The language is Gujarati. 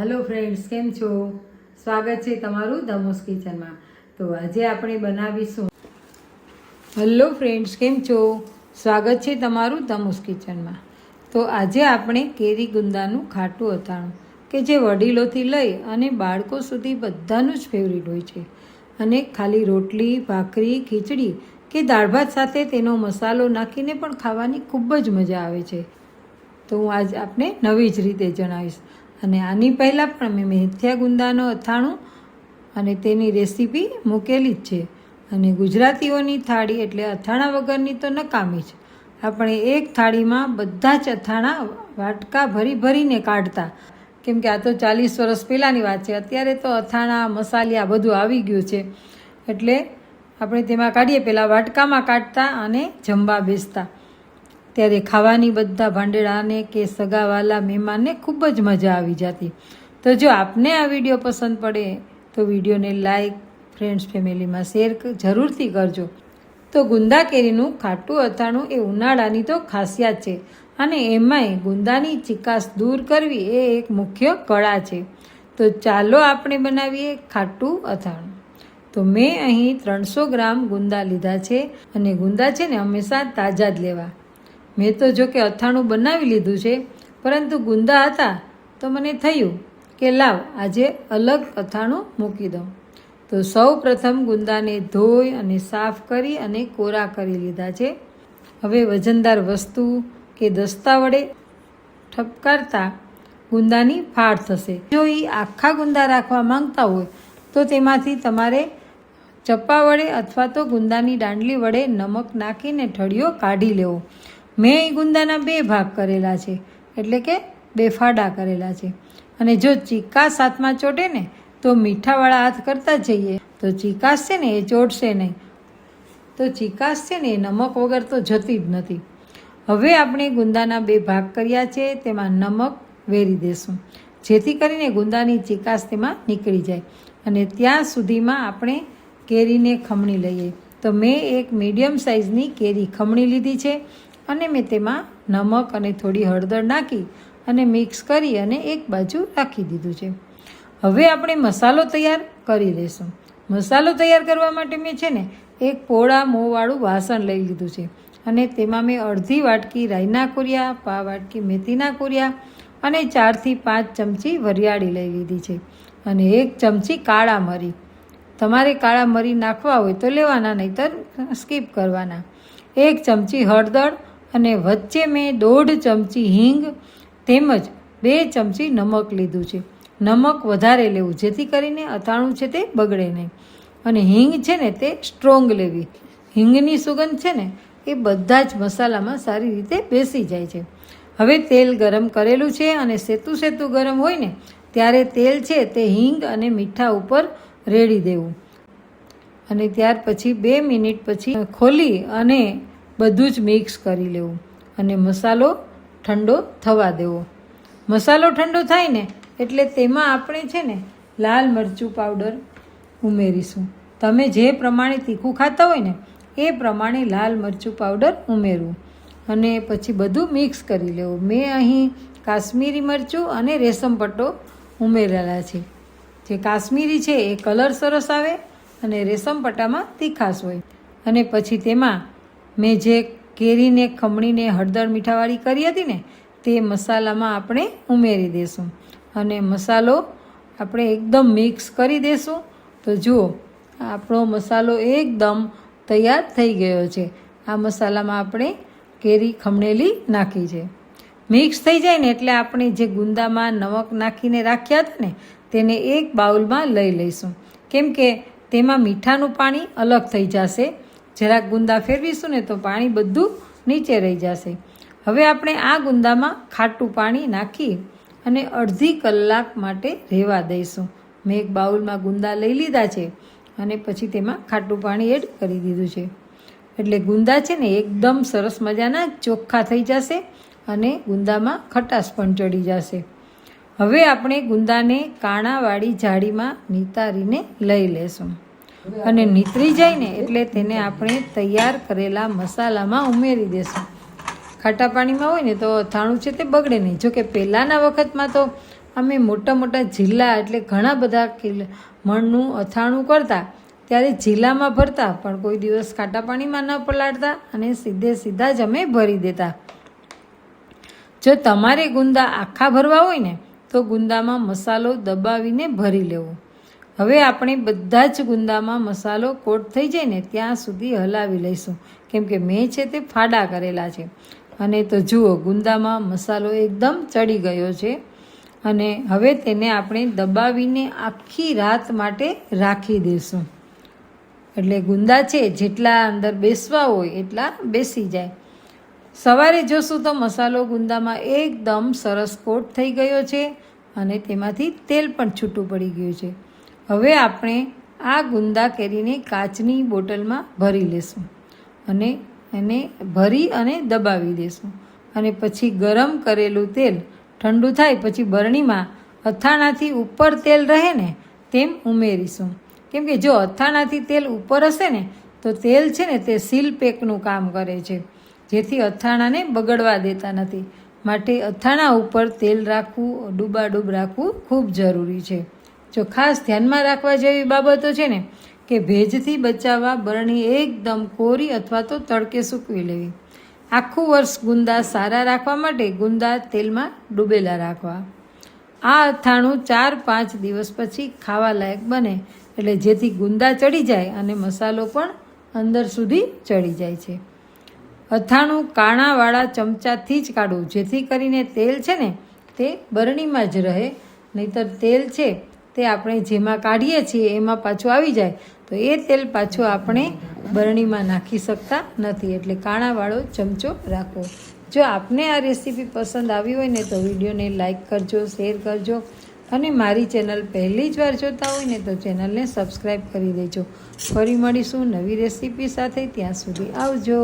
हेलो फ्रेंड्स, केम छो? स्वागत है तमारू धमोस किचन में। तो आज આપણે બનાવીશું। हेलो फ्रेंड्स, केम छो? स्वागत है तमारू धमोस किचन में। तो आज આપણે કેરી ગુંદાનું ખાટું અથાણું કે જે વડીલોથી લઈ અને બાળકો સુધી બધાનું જ ફેવરિટ હોય છે અને ખાલી રોટલી, ભાખરી, ખીચડી કે દાળ ભાત સાથે તેનો મસાલો નાખીને પણ ખાવાની ખૂબ જ મજા આવે છે। તો હું આજ આપને નવી જ રીતે જણાવીશ। અને આની પહેલાં પણ મેં મેથિયા ગુંદાનો અથાણું અને તેની રેસીપી મૂકેલી જ છે। અને ગુજરાતીઓની થાળી એટલે અથાણા વગરની તો નકામી જ। આપણે એક થાળીમાં બધા જ અથાણા વાટકા ભરીને કાઢતા, કેમ કે આ તો 40 વર્ષ પહેલાંની વાત છે। અત્યારે તો અથાણા મસાલિયા બધું આવી ગયું છે, એટલે આપણે તેમાં કાઢીએ પહેલાં વાટકામાં કાઢતા અને જમવા બેસતા। ત્યારે ખાવાની બધા ભાંડેડાને કે સગાવાલા મહેમાનને ખૂબ જ મજા આવી જતી। તો જો આપને આ વિડીયો પસંદ પડે તો વિડીયોને લાઈક, ફ્રેન્ડ્સ ફેમિલીમાં શેર જરૂરથી કરજો। તો ગુંદા કેરીનું ખાટું અથાણું એ ઉનાળાની તો ખાસિયત છે અને એમાંય ગુંદાની ચીકાશ દૂર કરવી એ એક મુખ્ય કળા છે। તો ચાલો આપણે બનાવીએ ખાટું અથાણું। તો મેં અહીં 300 ગ્રામ ગુંદા લીધા છે અને ગુંદા છે ને હંમેશા તાજા જ લેવા। મેં તો જો કે અથાણું બનાવી લીધું છે, પરંતુ ગુંદા હતા તો મને થયું કે લાવ આજે અલગ અથાણું મૂકી દઉં। તો સૌ પ્રથમ ગુંદાને ધોઈ અને સાફ કરી અને કોરા કરી લીધા છે। હવે વજનદાર વસ્તુ કે દસ્તા વડે ઠપકારતા ગુંદાની ફાળ થશે। જો એ આખા ગુંદા રાખવા માંગતા હોય તો તેમાંથી તમારે ચપ્પા વડે અથવા તો ગુંદાની દાંડલી વડે નમક નાખીને ઠળિયો કાઢી લેવો। મેં એ ગુંદાના 2 ભાગ કરેલા છે, એટલે કે 2 ફાડા કરેલા છે। અને જો ચીકાશ હાથમાં ચોટે ને તો મીઠાવાળા હાથ કરતા જઈએ તો ચીકાશ છે ને એ ચોટશે નહીં। તો ચીકાશ છે ને એ નમક વગર તો જતી જ નથી। હવે આપણે ગુંદાના 2 ભાગ કર્યા છે, તેમાં નમક વેરી દેશું જેથી કરીને ગુંદાની ચીકાશ તેમાં નીકળી જાય। અને ત્યાં સુધીમાં આપણે કેરીને ખમણી લઈએ। તો મેં એક મીડિયમ સાઇઝની કેરી ખમણી લીધી છે અને મેં તેમાં નમક અને થોડી હળદર નાખી અને મિક્સ કરી અને એક બાજુ રાખી દીધું છે। હવે આપણે મસાલો તૈયાર કરી લઈશું। મસાલો તૈયાર કરવા માટે મેં છે ને એક પોળા મોંવાળું વાસણ લઈ લીધું છે અને તેમાં મેં અડધી વાટકી રાઈના કોરિયા, પા વાટકી મેથીના કોરિયા અને 4 થી 5 ચમચી વરિયાળી લઈ લીધી છે અને 1 ચમચી કાળા મરી। તમારે કાળા મરી નાખવા હોય તો લેવાના, નહીંતર સ્કીપ કરવાના। 1 ચમચી હળદર અને વચ્ચે મેં 1.5 ચમચી હિંગ તેમજ 2 ચમચી નમક લીધું છે। નમક વધારે લેવું જેથી કરીને અથાણું છે તે બગડે નહીં। અને હિંગ છે ને તે સ્ટ્રોંગ લેવી। હિંગની સુગંધ છે ને એ બધા જ મસાલામાં સારી રીતે બેસી જાય છે। હવે તેલ ગરમ કરેલું છે અને સેતું ગરમ હોય ને ત્યારે તેલ છે તે હિંગ અને મીઠા ઉપર રેડી દેવું અને ત્યાર પછી 2 મિનિટ પછી ખોલી અને બધું જ મિક્સ કરી લેવું અને મસાલો ઠંડો થવા દેવો। મસાલો ઠંડો થાય ને એટલે તેમાં આપણે છે ને લાલ મરચું પાવડર ઉમેરીશું। તમે જે પ્રમાણે તીખું ખાતા હોય ને એ પ્રમાણે લાલ મરચું પાવડર ઉમેરવું અને પછી બધું મિક્સ કરી લેવું। મેં અહીં કાશ્મીરી મરચું અને રેશમ પટ્ટો ઉમેરેલા છે। જે કાશ્મીરી છે એ કલર સરસ આવે અને રેશમ પટ્ટામાં તીખાશ હોય। અને પછી તેમાં મેં જે કેરીને ખમણીને હળદર મીઠાવાળી કરી હતી ને તે મસાલામાં આપણે ઉમેરી દઈશું અને મસાલો આપણે એકદમ મિક્સ કરી દઈશું। તો જુઓ આપણો મસાલો એકદમ તૈયાર થઈ ગયો છે। આ મસાલામાં આપણે કેરી ખમણેલી નાખી છે। મિક્સ થઈ જાય ને એટલે આપણે જે ગુંદામાં નમક નાખીને રાખ્યા હતા ને તેને એક બાઉલમાં લઈ લઈશું, કેમ કે તેમાં મીઠાનું પાણી અલગ થઈ જશે। જરાક ગુંદા ફેરવીશું ને તો પાણી બધું નીચે રહી જશે। હવે આપણે આ ગુંદામાં ખાટું પાણી નાખી અને અડધી કલાક માટે રહેવા દઈશું। મેં એક બાઉલમાં ગુંદા લઈ લીધા છે અને પછી તેમાં ખાટું પાણી એડ કરી દીધું છે, એટલે ગુંદા છે ને એકદમ સરસ મજાના ચોખ્ખા થઈ જશે અને ગુંદામાં ખટાશ પણ ચડી જશે। હવે આપણે ગુંદાને કાણાવાળી જાળીમાં નીતારીને લઈ લેશું અને નીતરી જાય ને એટલે તેને આપણે તૈયાર કરેલા મસાલામાં ઉમેરી દેશું। ખાટા પાણીમાં હોય ને તો અથાણું છે તે બગડે નહીં। જો કે પહેલાંના વખતમાં તો અમે મોટા મોટા જિલ્લા એટલે ઘણા બધા મણનું અથાણું કરતા ત્યારે જિલ્લામાં ભરતા, પણ કોઈ દિવસ કાંટા પાણીમાં ન પલાળતા અને સીધા જ અમે ભરી દેતા. જો તમારે ગુંદા આખા ભરવા હોય ને તો ગુંદામાં મસાલો દબાવીને ભરી લેવો. હવે આપણે બધા જ ગુંદામાં મસાલો કોટ થઈ જાય ને ત્યાં સુધી હલાવી લઈશું, કેમ કે મેં છે તે ફાડા કરેલા છે. અને તો જુઓ, ગુંદામાં મસાલો એકદમ ચડી ગયો છે. અને હવે તેને આપણે દબાવીને આખી રાત માટે રાખી દઈશું, એટલે ગુંદા છે જેટલા અંદર બેસવા હોય એટલા બેસી જાય. સવારે જોશું તો મસાલો ગુંદામાં એકદમ સરસ કોટ થઈ ગયો છે અને તેમાંથી તેલ પણ છૂટું પડી ગયું છે. હવે આપણે આ ગુંદા કેરીને કાચની બોટલમાં ભરી લેશું અને એને ભરી અને દબાવી દઈશું. અને પછી ગરમ કરેલું તેલ ઠંડુ થાય પછી બરણીમાં અથાણાથી ઉપર તેલ રહે ને તેમ ઉમેરીશું. કેમ કે જો અથાણાથી તેલ ઉપર હશે ને તો તેલ છે ને તે સીલ પેકનું કામ કરે છે, જેથી અથાણાને બગડવા દેતા નથી. માટે અથાણા ઉપર તેલ રાખવું, ડૂબાડૂબ રાખવું ખૂબ જરૂરી છે. જો ખાસ ધ્યાનમાં રાખવા જેવી બાબતો છે ને કે ભેજથી બચાવવા બરણી એકદમ કોરી અથવા તો તડકે સૂકવી લેવી. આખું વર્ષ ગુંદા સારા રાખવા માટે ગુંદા તેલમાં ડૂબેલા રાખવા. આ અથાણું 4-5 દિવસ પછી ખાવા લાયક બને, એટલે જેથી ગુંદા ચડી જાય અને મસાલો પણ અંદર સુધી ચડી જાય છે. અથાણું કાણાવાળા ચમચાથી જ કાઢવું, જેથી કરીને તેલ છે ને તે બરણીમાં જ રહે. નહીંતર તેલ છે તે આપણે જેમાં કાઢીએ છીએ એમાં પાછું આવી જાય તો એ તેલ પાછું આપણે બરણીમાં નાખી શકતા નથી. એટલે કાણાવાળો ચમચો રાખવો. જો આપને આ રેસીપી પસંદ આવી હોય ને તો વિડીયોને લાઈક કરજો, શેર કરજો અને મારી ચેનલ પહેલી જ વાર જોતા હોય ને તો ચેનલને સબસ્ક્રાઈબ કરી દેજો. ફરી મળીશું નવી રેસીપી સાથે. ત્યાં સુધી આવજો.